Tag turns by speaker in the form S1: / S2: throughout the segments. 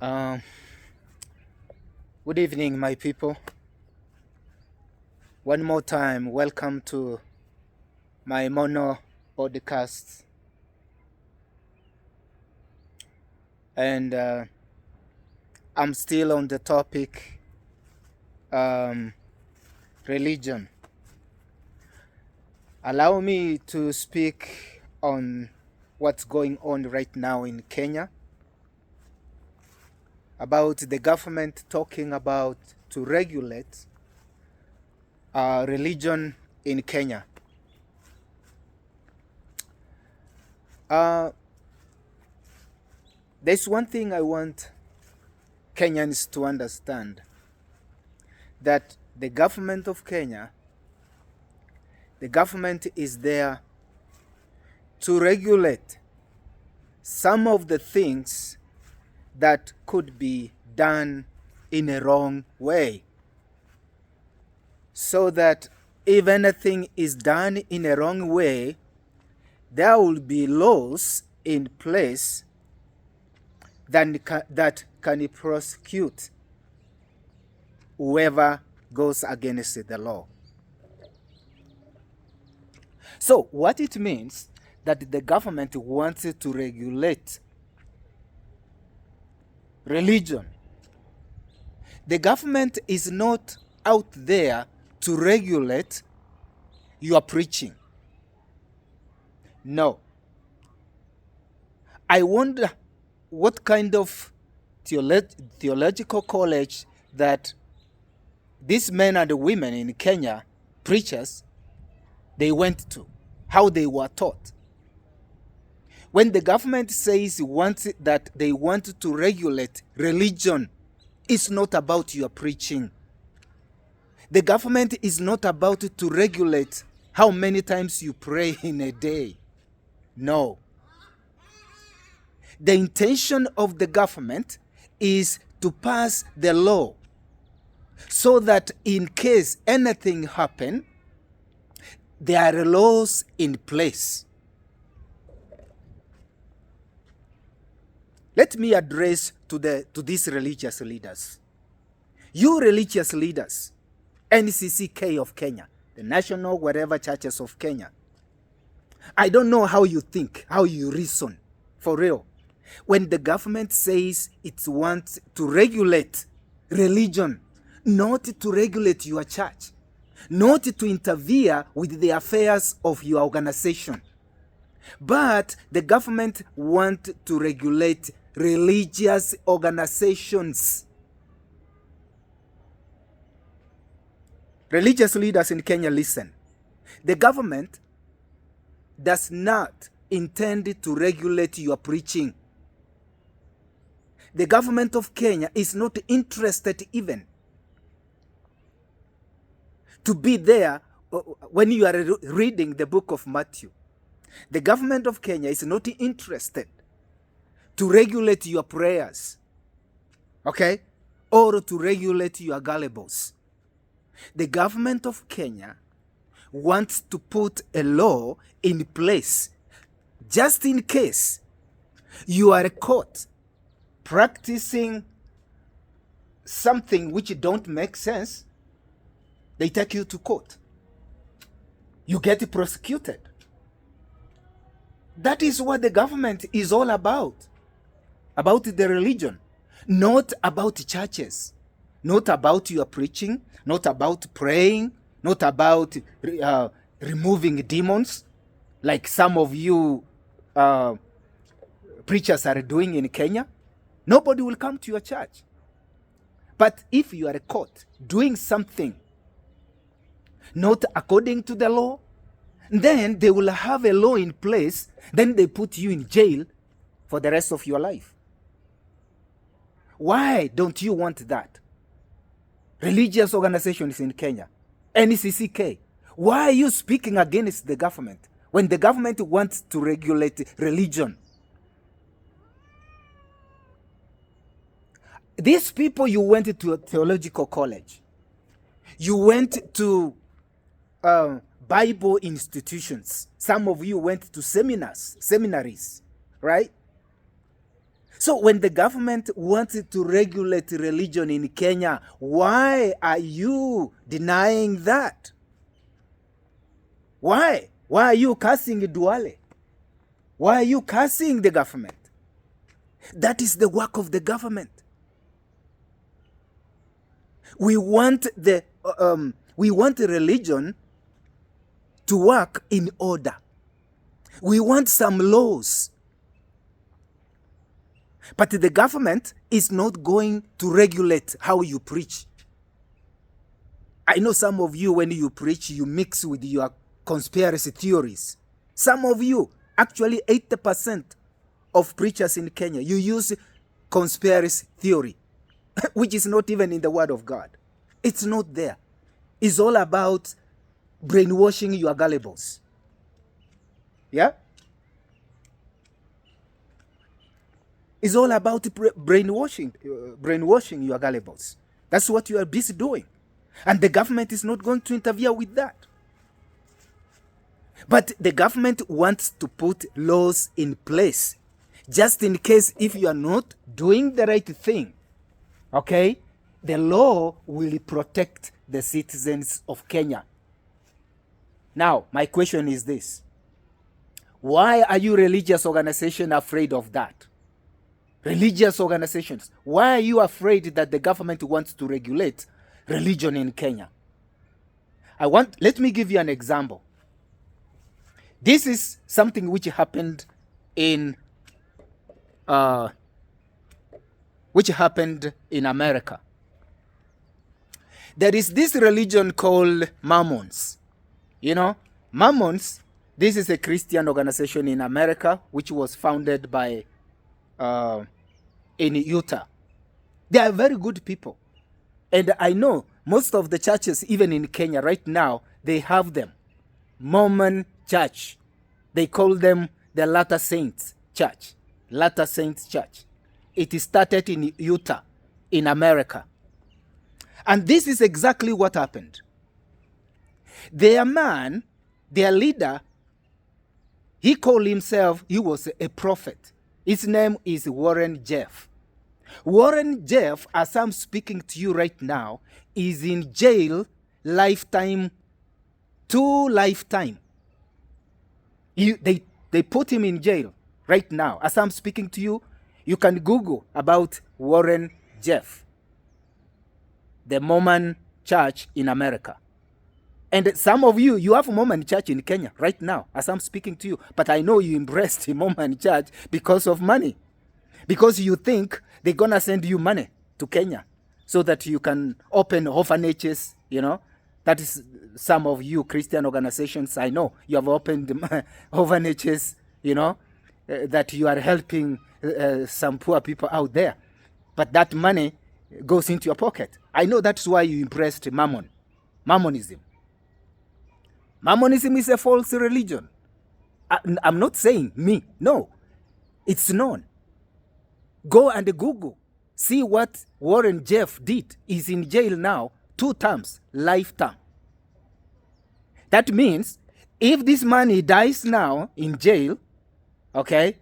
S1: Um, Good evening, my people. One more time, welcome to my mono podcast. And I'm still on the topic religion. Allow me to speak on what's going on right now in Kenya, about the government talking about to regulate religion in Kenya. There's one thing I want Kenyans to understand, that the government of Kenya, the government is there to regulate some of the things that could be done in a wrong way, so that if anything is done in a wrong way, there will be laws in place that can prosecute whoever goes against the law. So what it means that the government wants to regulate religion. The government is not out there to regulate your preaching. No. I wonder what kind of theological college that these men and women in Kenya, preachers, they went to, how they were taught. When the government says that they want to regulate religion, it's not about your preaching. The government is not about to regulate how many times you pray in a day. No. The intention of the government is to pass the law so that in case anything happen, there are laws in place. Let me address to these religious leaders. You religious leaders, NCCK of Kenya, the National whatever churches of Kenya. I don't know how you think, how you reason, for real. When the government says it wants to regulate religion, not to regulate your church, not to interfere with the affairs of your organization, but the government wants to regulate religious organizations. Religious leaders in Kenya, listen. The government does not intend to regulate your preaching. The government of Kenya is not interested even to be there when you are reading the book of Matthew. The government of Kenya is not interested to regulate your prayers, okay, or to regulate your gullibles. The government of Kenya wants to put a law in place just in case you are caught practicing something which don't make sense. They take you to court. You get prosecuted. That is what the government is all about the religion, not about churches, not about your preaching, not about praying, not about removing demons, like some of you preachers are doing in Kenya. Nobody will come to your church. But if you are caught doing something not according to the law, then they will have a law in place, then they put you in jail for the rest of your life. Why don't you want that? Religious organizations in Kenya, NCCK, why are you speaking against the government when the government wants to regulate religion? These people, you went to a theological college. You went to Bible institutions. Some of you went to seminaries, right? So when the government wanted to regulate religion in Kenya, why are you denying that? Why? Why are you cursing Duale? Why are you cursing the government? That is the work of the government. We want the religion to work in order. We want some laws. But the government is not going to regulate how you preach. I know some of you, when you preach, you mix with your conspiracy theories. Some of you, actually 80% of preachers in Kenya, you use conspiracy theory, which is not even in the Word of God. It's not there. It's all about brainwashing your gullibles. Yeah? It's all about brainwashing your gullibles. That's what you are busy doing. And the government is not going to interfere with that. But the government wants to put laws in place, just in case if you are not doing the right thing, okay, the law will protect the citizens of Kenya. Now, my question is this. Why are you religious organizations afraid of that? Religious organizations, why are you afraid that the government wants to regulate religion in Kenya? Let me give you an example. This is something which happened in America. There is this religion called Mormons. You know, Mormons, this is a Christian organization in America which was founded by in Utah. They are very good people. And I know most of the churches, even in Kenya right now, they have them. Mormon Church. They call them the Latter Saints Church. Latter Saints Church. It started in Utah, in America. And this is exactly what happened. Their man, their leader, he called himself, he was a prophet. His name is Warren Jeff. Warren Jeff, as I'm speaking to you right now, is in jail lifetime, 2 lifetime. They put him in jail right now. As I'm speaking to you, you can Google about Warren Jeff, the Mormon church in America. And some of you, you have a Mormon church in Kenya right now, as I'm speaking to you. But I know you embraced the Mormon church because of money. Because you think they're going to send you money to Kenya so that you can open orphanages, you know. That is some of you Christian organizations, I know. You have opened orphanages, you know, that you are helping some poor people out there. But that money goes into your pocket. I know that's why you embraced Mormonism. Mormonism is a false religion. I'm not saying me. No. It's known. Go and Google. See what Warren Jeff did. He's in jail now 2 terms, lifetime. That means if this man dies now in jail, okay,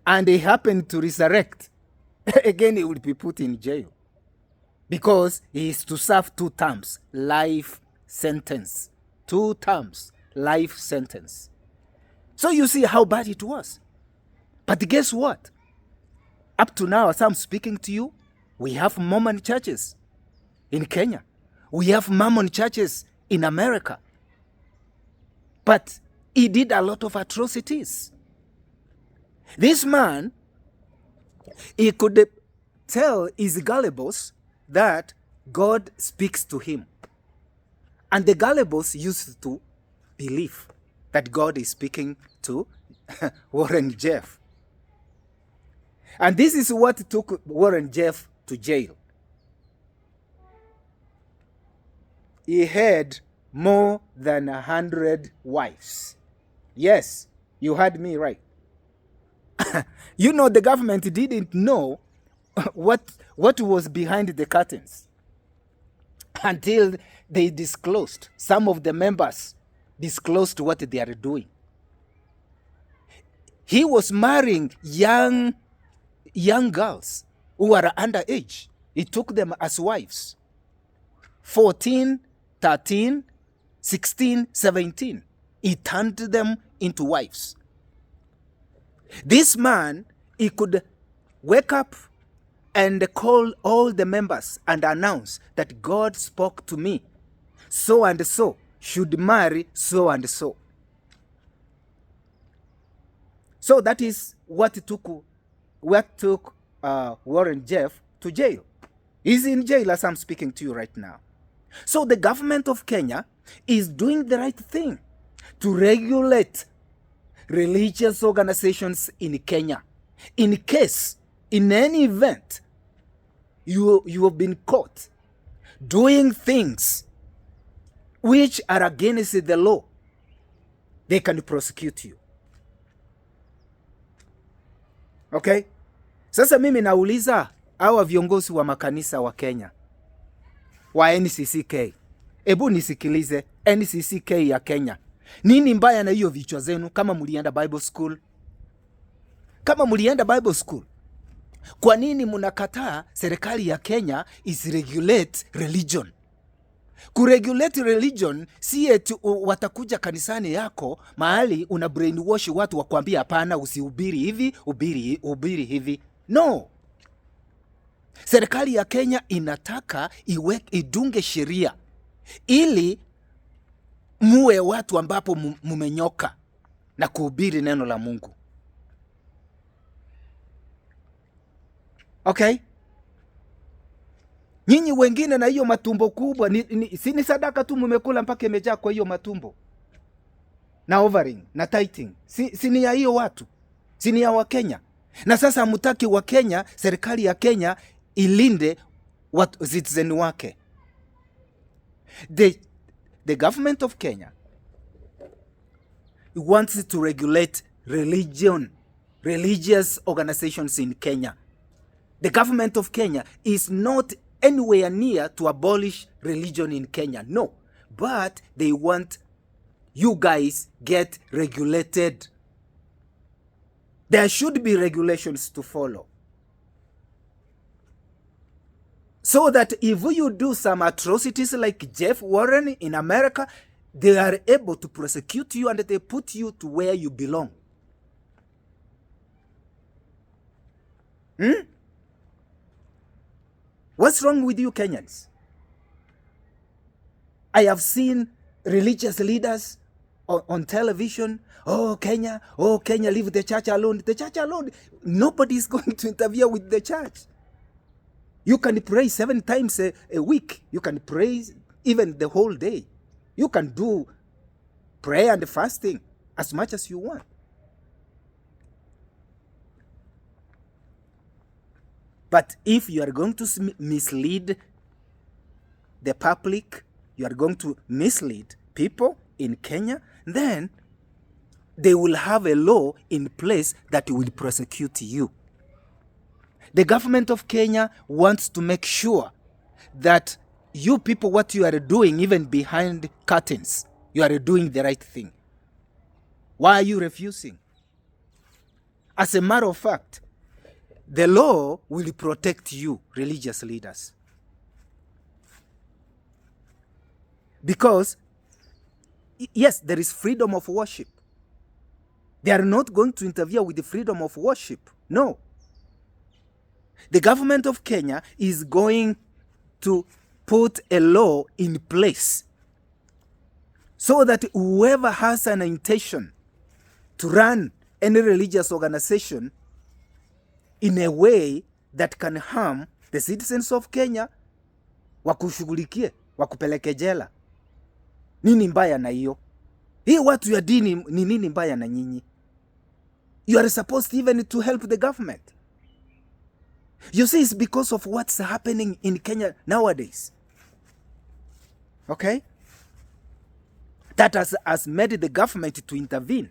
S1: and he happened to resurrect, again he will be put in jail. Because he is to serve 2 terms, life sentence. 2 terms, life sentence. So you see how bad it was. But guess what? Up to now, as I'm speaking to you, we have Mormon churches in Kenya. We have Mormon churches in America. But he did a lot of atrocities. This man, he could tell his gullibles that God speaks to him. And the gullibles used to believe that God is speaking to Warren Jeff. And this is what took Warren Jeff to jail. He had more than 100 wives. Yes, you heard me right. You know, the government didn't know what was behind the curtains until they disclosed. Some of the members disclosed what they are doing. He was marrying young young girls who are underage. He took them as wives. 14, 13, 16, 17. He turned them into wives. This man, he could wake up and call all the members and announce that God spoke to me. So and so should marry so and so. So that is what took Warren Jeff to jail. He's in jail as I'm speaking to you right now. So the government of Kenya is doing the right thing to regulate religious organizations in Kenya. In case, in any event, you have been caught doing things which are against the law, they can prosecute you. Okay? Sasa mimi nauliza hawa viongozi wa makanisa wa Kenya, wa NCCK. Ebu nisikilize, NCCK ya Kenya. Nini mbaya na hiyo vichwa zenu kama mulienda Bible school? Kama mulienda Bible school, kwa nini munakataa serikali ya Kenya isregulate religion? Kuregulate religion si eti watakuja kanisani yako mahali una brainwash watu wakwambia hapana usihubiri hivi, ubiri hivi. No. Serikali ya Kenya inataka idunge sheria ili muwe watu ambapo mumenyoka na kuhubiri neno la Mungu. Okay? Nyinyi wengine na hiyo matumbo kubwa si ni sadaka tu mumekula mpaka imejaa kwa hiyo matumbo. Na overing, na tithing. Si ni ya hiyo watu. Si ni ya Wakenya. Na sasa hamtaki Wakenya, serikali ya Kenya ilinde citizen wake. The government of Kenya wants to regulate religious organizations in Kenya. The government of Kenya is not anywhere near to abolish religion in Kenya. No. But they want you guys get regulated. There should be regulations to follow. So that if you do some atrocities like Jeff Warren in America, they are able to prosecute you and they put you to where you belong. What's wrong with you Kenyans? I have seen religious leaders on television. Oh, Kenya, leave the church alone. The church alone. Nobody is going to interfere with the church. You can pray 7 times a week. You can pray even the whole day. You can do prayer and fasting as much as you want. But if you are going to mislead the public, you are going to mislead people in Kenya, then they will have a law in place that will prosecute you. The government of Kenya wants to make sure that you people, what you are doing, even behind curtains, you are doing the right thing. Why are you refusing? As a matter of fact, the law will protect you, religious leaders. Because, yes, there is freedom of worship. They are not going to interfere with the freedom of worship. No. The government of Kenya is going to put a law in place so that whoever has an intention to run any religious organization in a way that can harm the citizens of Kenya, wakushughulikie, wakupeleke jela. Nini mbaya na hiyo? Hii watu ya dini ni nini mbaya na nyinyi? You are supposed even to help the government. You see, it's because of what's happening in Kenya nowadays. Okay? That has made the government to intervene.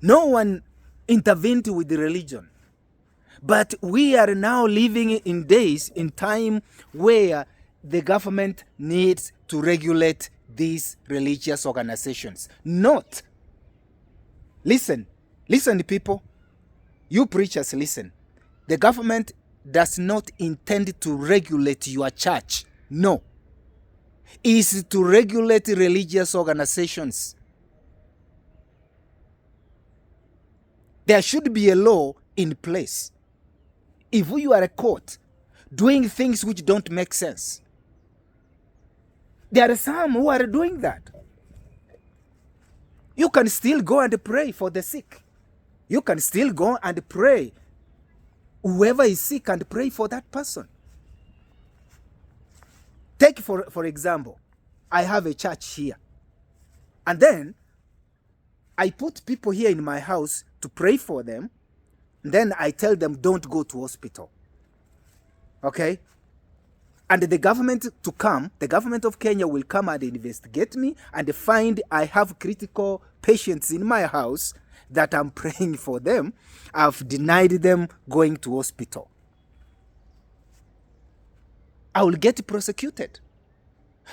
S1: No one intervened with the religion. But we are now living in days, in time where the government needs to regulate these religious organizations. Not. Listen people. You preachers, listen. The government does not intend to regulate your church. No. It's to regulate religious organizations. There should be a law in place. If you are a court doing things which don't make sense, there are some who are doing that. You can still go and pray for the sick. You can still go and pray. Whoever is sick, and pray for that person. Take for example, I have a church here. And then I put people here in my house to pray for them. Then I tell them, don't go to hospital. Okay? And the government of Kenya will come and investigate me and find I have critical patients in my house that I'm praying for them. I've denied them going to hospital. I will get prosecuted.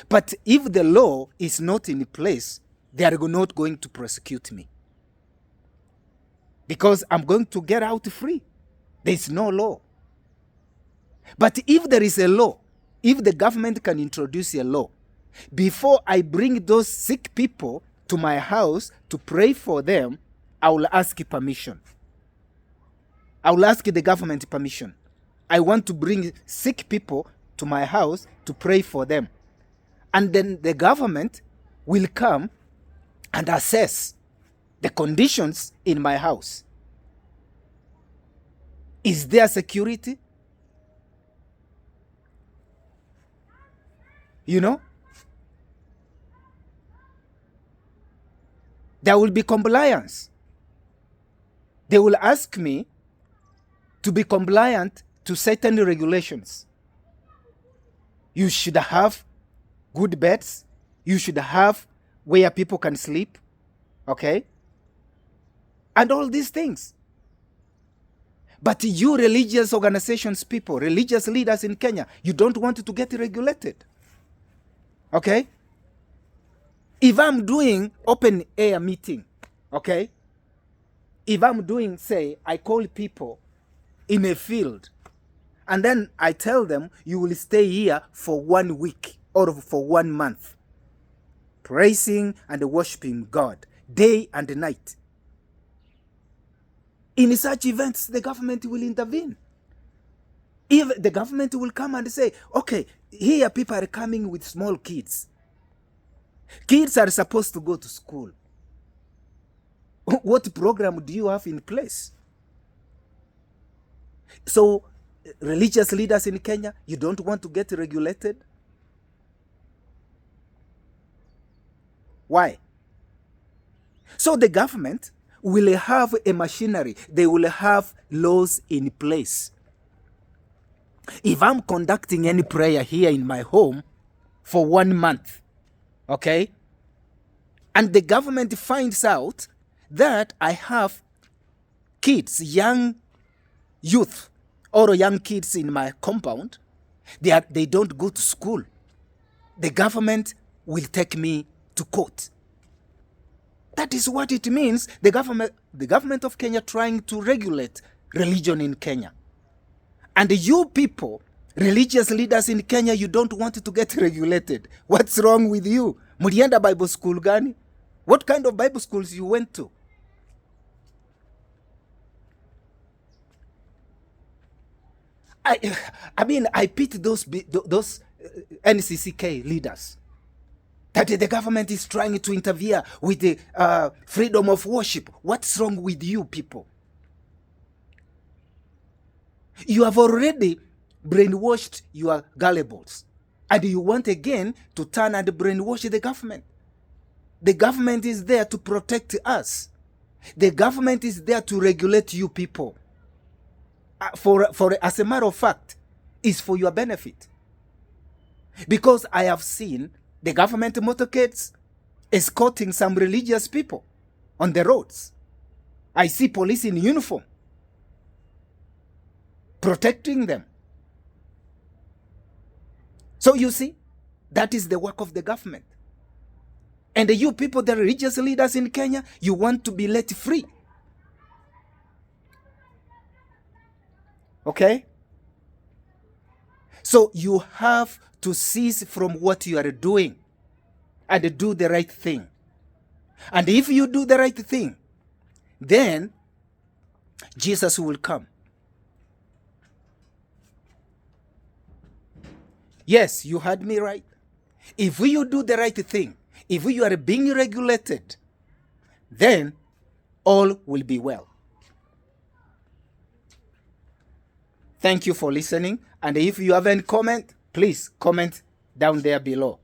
S1: But if the law is not in place, they are not going to prosecute me. Because I'm going to get out free. There is no law. But if there is a law, if the government can introduce a law, before I bring those sick people to my house to pray for them, I will ask permission. I will ask the government permission. I want to bring sick people to my house to pray for them. And then the government will come and assess the conditions in my house. Is there security? You know? There will be compliance. They will ask me to be compliant to certain regulations. You should have good beds. You should have where people can sleep. Okay? And all these things. But you religious organizations people, religious leaders in Kenya, you don't want to get regulated. Okay? If I'm doing open air meeting, okay? If I'm doing, say, I call people in a field, and then I tell them, you will stay here for 1 week or for 1 month, praising and worshiping God, day and night. In such events, the government will intervene. If the government will come and say, okay, here people are coming with small kids. Kids are supposed to go to school. What program do you have in place? So, religious leaders in Kenya, you don't want to get regulated? Why? So the government will have a machinery. They will have laws in place. If I'm conducting any prayer here in my home for 1 month, okay, and the government finds out that I have kids, young youth, or young kids in my compound, they don't go to school, the government will take me to court. That is what it means, the government of Kenya trying to regulate religion in Kenya. And you people, religious leaders in Kenya, you don't want to get regulated. What's wrong with you? Mulienda Bible school gani? What kind of Bible schools you went to? I mean, I pity those NCCK leaders. That the government is trying to interfere with the freedom of worship. What's wrong with you people? You have already brainwashed your gullibles. And you want again to turn and brainwash the government. The government is there to protect us. The government is there to regulate you people. As a matter of fact, it's for your benefit. Because I have seen the government motorcades escorting some religious people on the roads. I see police in uniform protecting them. So you see, that is the work of the government. And you people, the religious leaders in Kenya, you want to be let free. Okay? So you have to cease from what you are doing and do the right thing. And if you do the right thing, then Jesus will come. Yes, you heard me right. If you do the right thing, if you are being regulated, then all will be well. Thank you for listening. And if you have any comment, please comment down there below.